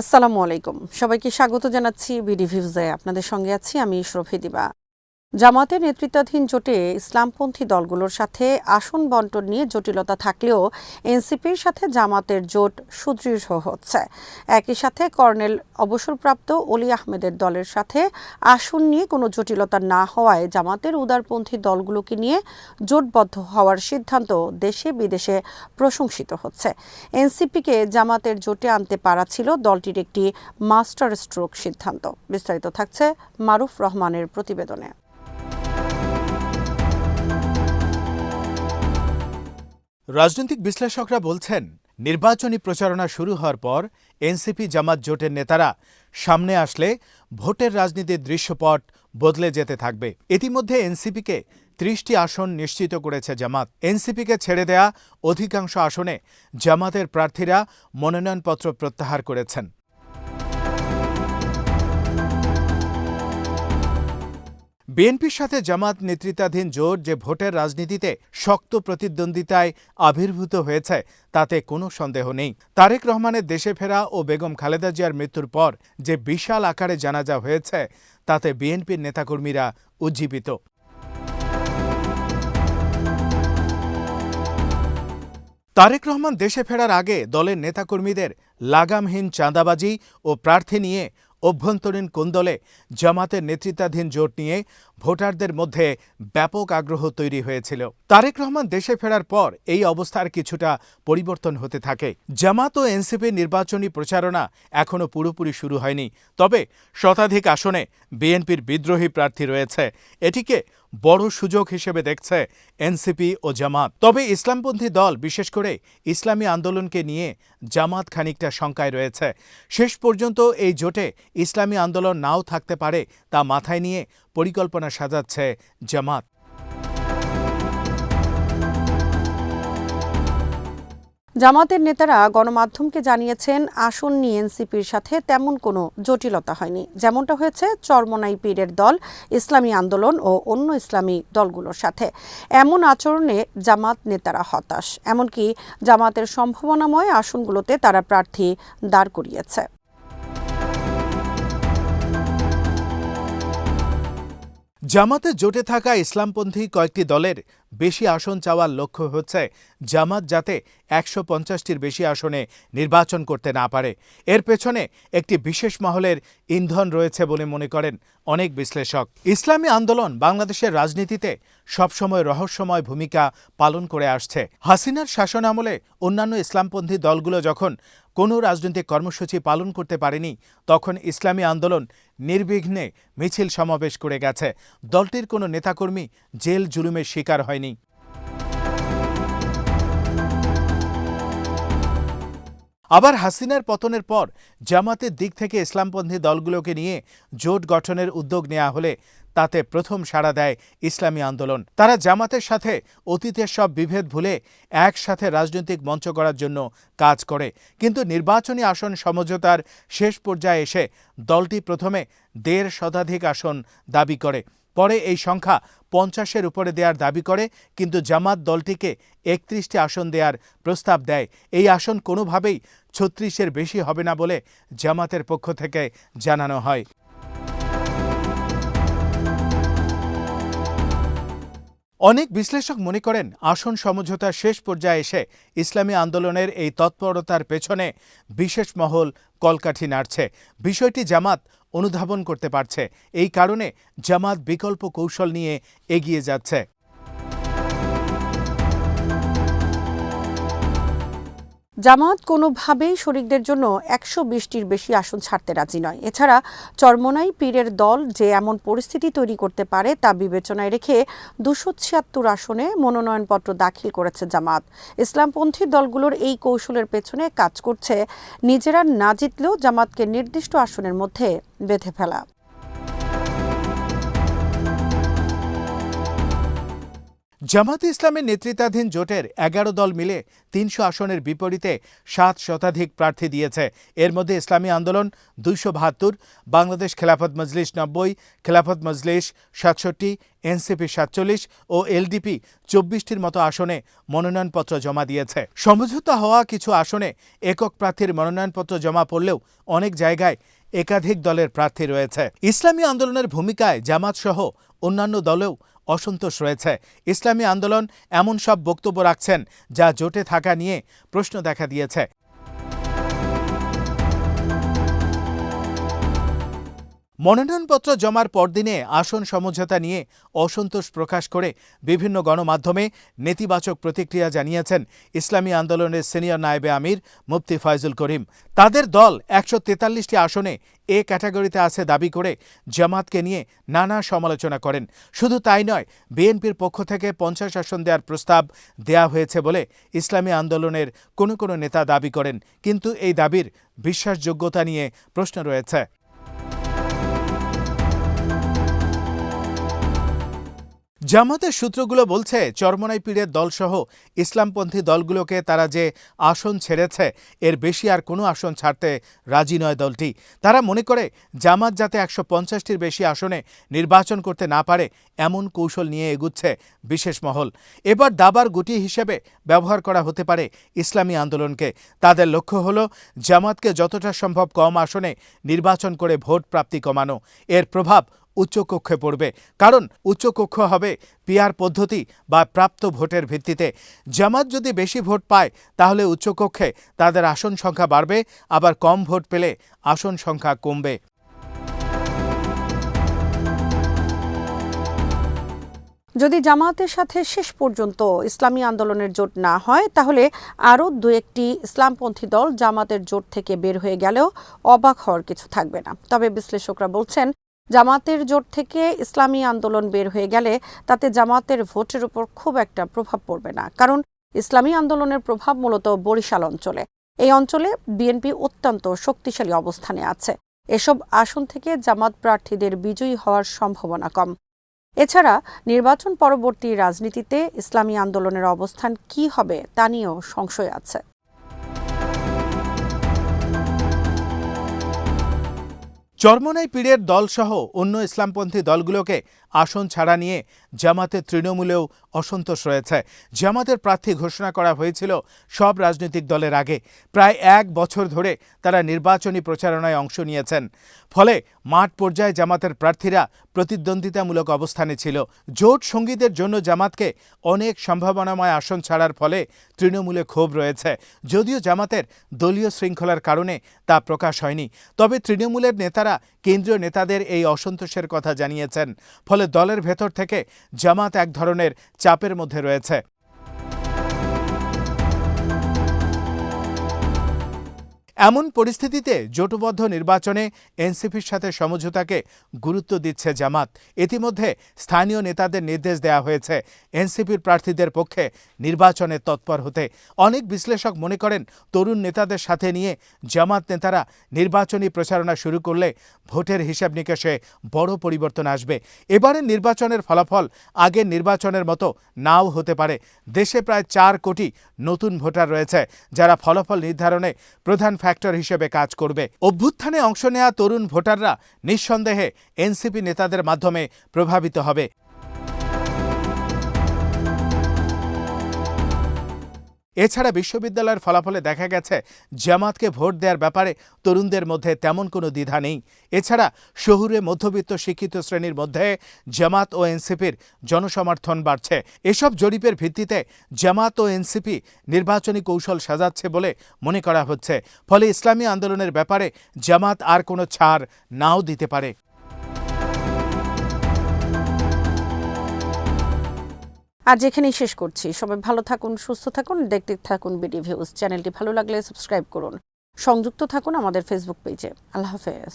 আসসালামু আলাইকুম, সবাইকে স্বাগত জানাচ্ছি বিডি ভিউজে। আপনাদের সঙ্গে আছি আমি শরফি দিবা। জামাতের নেতৃত্বাধীন জোটে ইসলামপন্থী দলগুলোর সাথে আসন বন্টন নিয়ে জটিলতা থাকলেও এনসিপির সাথে জামাতের জোট সুদৃঢ় হচ্ছে। একই সাথে কর্নেল অবসরপ্রাপ্ত অলি আহমেদের দলের সাথে আসন নিয়ে কোনো জটিলতা না হওয়ায় জামাতের উদারপন্থী দলগুলোকে নিয়ে জোটবদ্ধ হওয়ার সিদ্ধান্ত দেশে বিদেশে প্রশংসিত হচ্ছে। এনসিপিকে জামাতের জোটে আনতে পারা ছিল দলটির একটি মাস্টার স্ট্রোক সিদ্ধান্ত। বিস্তারিত থাকছে মারুফ রহমানের প্রতিবেদনে। রাজনৈতিক বিশ্লেষকরা বলছেন, নির্বাচনী প্রচারণা শুরু হওয়ার পর এনসিপি জামাত জোটের নেতারা সামনে আসলে ভোটের রাজনীতির দৃশ্যপট বদলে যেতে থাকবে। ইতিমধ্যে এনসিপিকে ৩০টি আসন নিশ্চিত করেছে জামাত। এনসিপিকে ছেড়ে দেয়া অধিকাংশ আসনে জামাতের প্রার্থীরা মনোনয়নপত্র প্রত্যাহার করেছেন। বিএনপির সাথে জামাত নেতৃত্বাধীন জোট যে ভোটের রাজনীতিতে শক্ত প্রতিদ্বন্দ্বিতায় আবির্ভূত হয়েছে তাতে কোনো সন্দেহ নেই। তারেক রহমানের দেশে ফেরা ও বেগম খালেদা জিয়ার মৃত্যুর পর যে বিশাল আকারে জানাজা হয়েছে তাতে বিএনপির নেতাকর্মীরা উজ্জীবিত। তারেক রহমান দেশে ফেরার আগে দলের নেতাকর্মীদের লাগামহীন চাঁদাবাজি ও প্রার্থী নিয়ে অভ্যন্তরীণ কোন্দলে জামাতের নেতৃত্বাধীন জোট নিয়ে ভোটারদের মধ্যে ব্যাপক আগ্রহ তৈরি হয়েছিল। তারেক রহমান দেশে ফেরার পর এই অবস্থার কিছুটা পরিবর্তন হতে থাকে। জামাত ও এনসিপির নির্বাচনী প্রচারণা এখনও পুরোপুরি শুরু হয়নি, তবে শতাধিক আসনে বিএনপির বিদ্রোহী প্রার্থী রয়েছে। এটিকে বড় সুযোগ হিসেবে দেখছে এনসিপি ও জামাত। তবে ইসলামপন্থী দল, বিশেষ করে ইসলামী আন্দোলনকে নিয়ে জামাত খানিকটা শঙ্কায় রয়েছে। শেষ পর্যন্ত এই জোটে ইসলামী আন্দোলন নাও থাকতে পারে তা মাথায় নিয়ে পরিকল্পনা সাজাচ্ছে জামাত। জামাতের নেতারা গণমাধ্যমকে জানিয়েছেন, আসন নিয়ে এনসিপির সাথে তেমন কোনো জটিলতা হয়নি, যেমনটা হয়েছে চরমোনাই পীরের দল, ইসলামী আন্দোলন ও অন্য ইসলামী দলগুলোর সাথে। এমন আচরণে জামাত নেতারা হতাশ, এমনকি জামাতের সম্ভাবনাময় আসনগুলোতে তারা প্রার্থী দাঁড় করিয়েছে। জামাতে জোটে থাকা ইসলামপন্থী কয়েকটি দলের বেশি আসন চাওয়ার লক্ষ্য হচ্ছে জামাত যাতে ১৫০টির বেশি আসনে নির্বাচন করতে না পারে। এর পেছনে একটি বিশেষ মহলের ইন্ধন রয়েছে বলে মনে করেন অনেক বিশ্লেষক। ইসলামী আন্দোলন বাংলাদেশের রাজনীতিতে সবসময় রহস্যময় ভূমিকা পালন করে আসছে। হাসিনার শাসনামলে অন্যান্য ইসলামপন্থী দলগুলো যখন কোনো রাজনৈতিক কর্মসূচি পালন করতে পারেনি, তখন ইসলামী আন্দোলন নির্বিঘ্নে মিছিল সমাবেশ করে গেছে। দলটির কোনো নেতাকর্মী জেল জুলুমের শিকার হয়নি। আবার হাসিনার পতনের পর জামাতের দিক থেকে ইসলামপন্থী দলগুলোকে নিয়ে জোট গঠনের উদ্যোগ নেওয়া হলে তাতে প্রথম সাড়া দেয় ইসলামী আন্দোলন। তারা জামাতের সাথে অতীতের সব বিভেদ ভুলে একসাথে রাজনৈতিক মঞ্চ গড়ার জন্য কাজ করে। কিন্তু নির্বাচনী আসন সমঝোতার শেষ পর্যায়ে এসে দলটি প্রথমে ১.৫ শতাধিক আসন দাবি করে, পরে এই সংখ্যা ৫০-এর উপরে দেওয়ার দাবি করে, কিন্তু জামাত দলটিকে ৩১টি আসন দেওয়ার প্রস্তাব দেয়। এই আসন কোনোভাবেই ৩৬-এর বেশি হবে না বলে জামাতের পক্ষ থেকে জানানো হয়। অনেক বিশ্লেষক মনে করেন, আসন সমঝোতার শেষ পর্যায়ে এসে ইসলামী আন্দোলনের এই তৎপরতার পেছনে বিশেষ মহল কলকাঠি নাড়ছে। বিষয়টি জামাত অনুধাবন করতে পারছে। এই কারণে জামাত বিকল্প কৌশল নিয়ে এগিয়ে যাচ্ছে। জামাত কোনোভাবেই শরিকদের জন্য ১২০টির বেশি আসন ছাড়তে রাজি নয়। এছাড়া চরমোনাই পীরের দল যে এমন পরিস্থিতি তৈরি করতে পারে তা বিবেচনায় রেখে ২৭৬ আসনে মনোনয়নপত্র দাখিল করেছে জামাত। ইসলামপন্থী দলগুলোর এই কৌশলের পেছনে কাজ করছে নিজেরা না জিতলেও জামাতকে নির্দিষ্ট আসনের মধ্যে বেঁধে ফেলা। জামাতে ইসলামের নেতৃত্বাধীন জোটের ১১ দল মিলে ৩০০ আসনের বিপরীতে ৭ শতাধিক প্রার্থী দিয়েছে। এর মধ্যে ইসলামী আন্দোলন ২৭২, বাংলাদেশ খেলাফত মজলিস ৯০, খেলাফত মজলিস ৬৭, এনসিপি ৪৭ ও এলডিপি ২৪টির মতো আসনে মনোনয়নপত্র জমা দিয়েছে। সমঝোতা হওয়া কিছু আসনে একক প্রার্থীর মনোনয়নপত্র জমা পড়লেও অনেক জায়গায় একাধিক দলের প্রার্থী রয়েছে। ইসলামী আন্দোলনের ভূমিকায় জামাত সহ অন্যান্য দলেও অসন্তোষ রয়েছে। ইসলামী আন্দোলন এমন সব বক্তব্য রাখছেন যা জোটে থাকা নিয়ে প্রশ্ন দেখা দিয়েছে। মনোনয়নপত্র জমার পরদিনে আসন সমঝোতা নিয়ে অসন্তোষ প্রকাশ করে বিভিন্ন গণমাধ্যমে নেতিবাচক প্রতিক্রিয়া জানিয়েছেন ইসলামী আন্দোলনের সিনিয়র নায়েবে আমির মুফতি ফয়জুল করিম। তাদের দল ১৪৩টি আসনে এ ক্যাটাগরিতে আছে দাবি করে জামাতকে নিয়ে নানা সমালোচনা করেন। শুধু তাই নয়, বিএনপির পক্ষ থেকে ৫০ আসন দেওয়ার প্রস্তাব দেয়া হয়েছে বলে ইসলামী আন্দোলনের কোনো নেতা দাবি করেন, কিন্তু এই দাবির বিশ্বাসযোগ্যতা নিয়ে প্রশ্ন রয়েছে। জামাতের সূত্রগুলো বলছে, চরমোনাই পীরের দলসহ ইসলামপন্থী দলগুলোকে তারা যে আসন ছেড়েছে এর বেশি আর কোনো আসন ছাড়তে রাজি নয় দলটি। তারা মনে করে জামাত যাতে ১৫০টির বেশি আসনে নির্বাচন করতে না পারে এমন কৌশল নিয়ে এগুচ্ছে বিশেষ মহল। এবার দাবার গুটি হিসেবে ব্যবহার করা হতে পারে ইসলামী আন্দোলনকে। তাদের লক্ষ্য হল জামাতকে যতটা সম্ভব কম আসনে নির্বাচন করে ভোট প্রাপ্তি কমানো। এর প্রভাব উচ্চকক্ষে পড়বে, কারণ উচ্চকক্ষ হবে পিআর পদ্ধতি বা প্রাপ্ত ভোটের ভিত্তিতে। জামাত যদি বেশি ভোট পায় তাহলে উচ্চকক্ষে তাদের আসন সংখ্যা বাড়বে, আবার কম ভোট পেলে আসন সংখ্যা কমবে। যদি জামায়াতের সাথে শেষ পর্যন্ত ইসলামী আন্দোলনের জোট না হয় তাহলে আরও দু একটি ইসলামপন্থী দল জামাতের জোট থেকে বের হয়ে গেলেও অবাক হওয়ার কিছু থাকবে না। তবে বিশ্লেষকরা বলছেন, জামাতের জোট থেকে ইসলামী আন্দোলন বের হয়ে গেলে তাতে জামাতের ভোটের উপর খুব একটা প্রভাব পড়বে না, কারণ ইসলামী আন্দোলনের প্রভাব মূলত বরিশাল অঞ্চলে। এই অঞ্চলে বিএনপি অত্যন্ত শক্তিশালী অবস্থানে আছে। এসব আসন থেকে জামাত প্রার্থীদের বিজয়ী হওয়ার সম্ভাবনা কম। এছাড়া নির্বাচন পরবর্তী রাজনীতিতে ইসলামী আন্দোলনের অবস্থান কী হবে তা নিয়েও সংশয় আছে। চরমোনাই পীরের দলসহ অন্য ইসলামপন্থী দলগুলোকে আসন ছাড়া নিয়ে জামাতের তৃণমূলেও অসন্তোষ রয়েছে। জামাতের প্রার্থী ঘোষণা করা হয়েছিল সব রাজনৈতিক দলের আগে। প্রায় ১ বছর ধরে তারা নির্বাচনী প্রচারণায় অংশ নিয়েছেন। ফলে মাঠ পর্যায়ে জামাতের প্রার্থীরা প্রতিদ্বন্দ্বিতামূলক অবস্থানে ছিল। জোট সঙ্গীদের জন্য জামাতকে অনেক সম্ভাবনাময় আসন ছাড়ার ফলে তৃণমূলে ক্ষোভ রয়েছে। যদিও জামাতের দলীয় শৃঙ্খলার কারণে তা প্রকাশ হয়নি, তবে তৃণমূলের নেতারা কেন্দ্রীয় নেতাদের এই অসন্তোষের কথা জানিয়েছেন। ফলে দলের ভেতর থেকে জামাত এক ধরনের চাপের মধ্যে রয়েছে। এমন পরিস্থিতিতে জোটবদ্ধ নির্বাচনে এনসিপির সাথে সমঝোতাকে গুরুত্ব দিচ্ছে জামাত। ইতিমধ্যে স্থানীয় নেতাদের নির্দেশ দেওয়া হয়েছে এনসিপির প্রার্থীদের পক্ষে নির্বাচনে তৎপর হতে। অনেক বিশ্লেষক মনে করেন, তরুণ নেতাদের সাথে নিয়ে জামাত নেতারা নির্বাচনী প্রচারণা শুরু করলে ভোটের হিসাব নিকেশে বড় পরিবর্তন আসবে। এবারের নির্বাচনের ফলাফল আগের নির্বাচনের মতো নাও হতে পারে। দেশে প্রায় ৪ কোটি নতুন ভোটার রয়েছে, যারা ফলাফল নির্ধারণে প্রধান ফ্যাক্টর হিসেবে কাজ করবে। অভ্যুত্থানে অংশ নেওয়া তরুণ ভোটাররা নিঃসন্দেহে এনসিপি নেতাদের মাধ্যমে প্রভাবিত হবে। এছাড়া বিশ্ববিদ্যালয়ের ফলাফলে দেখা গেছে জামাতকে ভোট দেওয়ার ব্যাপারে তরুণদের মধ্যে তেমন কোনো দ্বিধা নেই। এছাড়া শহুরে মধ্যবিত্ত শিক্ষিত শ্রেণীর মধ্যে জামাত ও এনসিপির জনসমর্থন বাড়ছে। এসব জরিপের ভিত্তিতে জামাত ও এনসিপি নির্বাচনী কৌশল সাজাচ্ছে বলে মনে করা হচ্ছে। ফলে ইসলামী আন্দোলনের ব্যাপারে জামাত আর কোনো ছাড় নাও দিতে পারে। আজ এখানেই শেষ করছি। সবাই ভালো থাকুন, সুস্থ থাকুন, দেখতে থাকুন বিডি ভিউজ। চ্যানেলটি ভালো লাগলে সাবস্ক্রাইব করুন। সংযুক্ত থাকুন আমাদের ফেসবুক পেজে। আল্লাহ হাফেজ।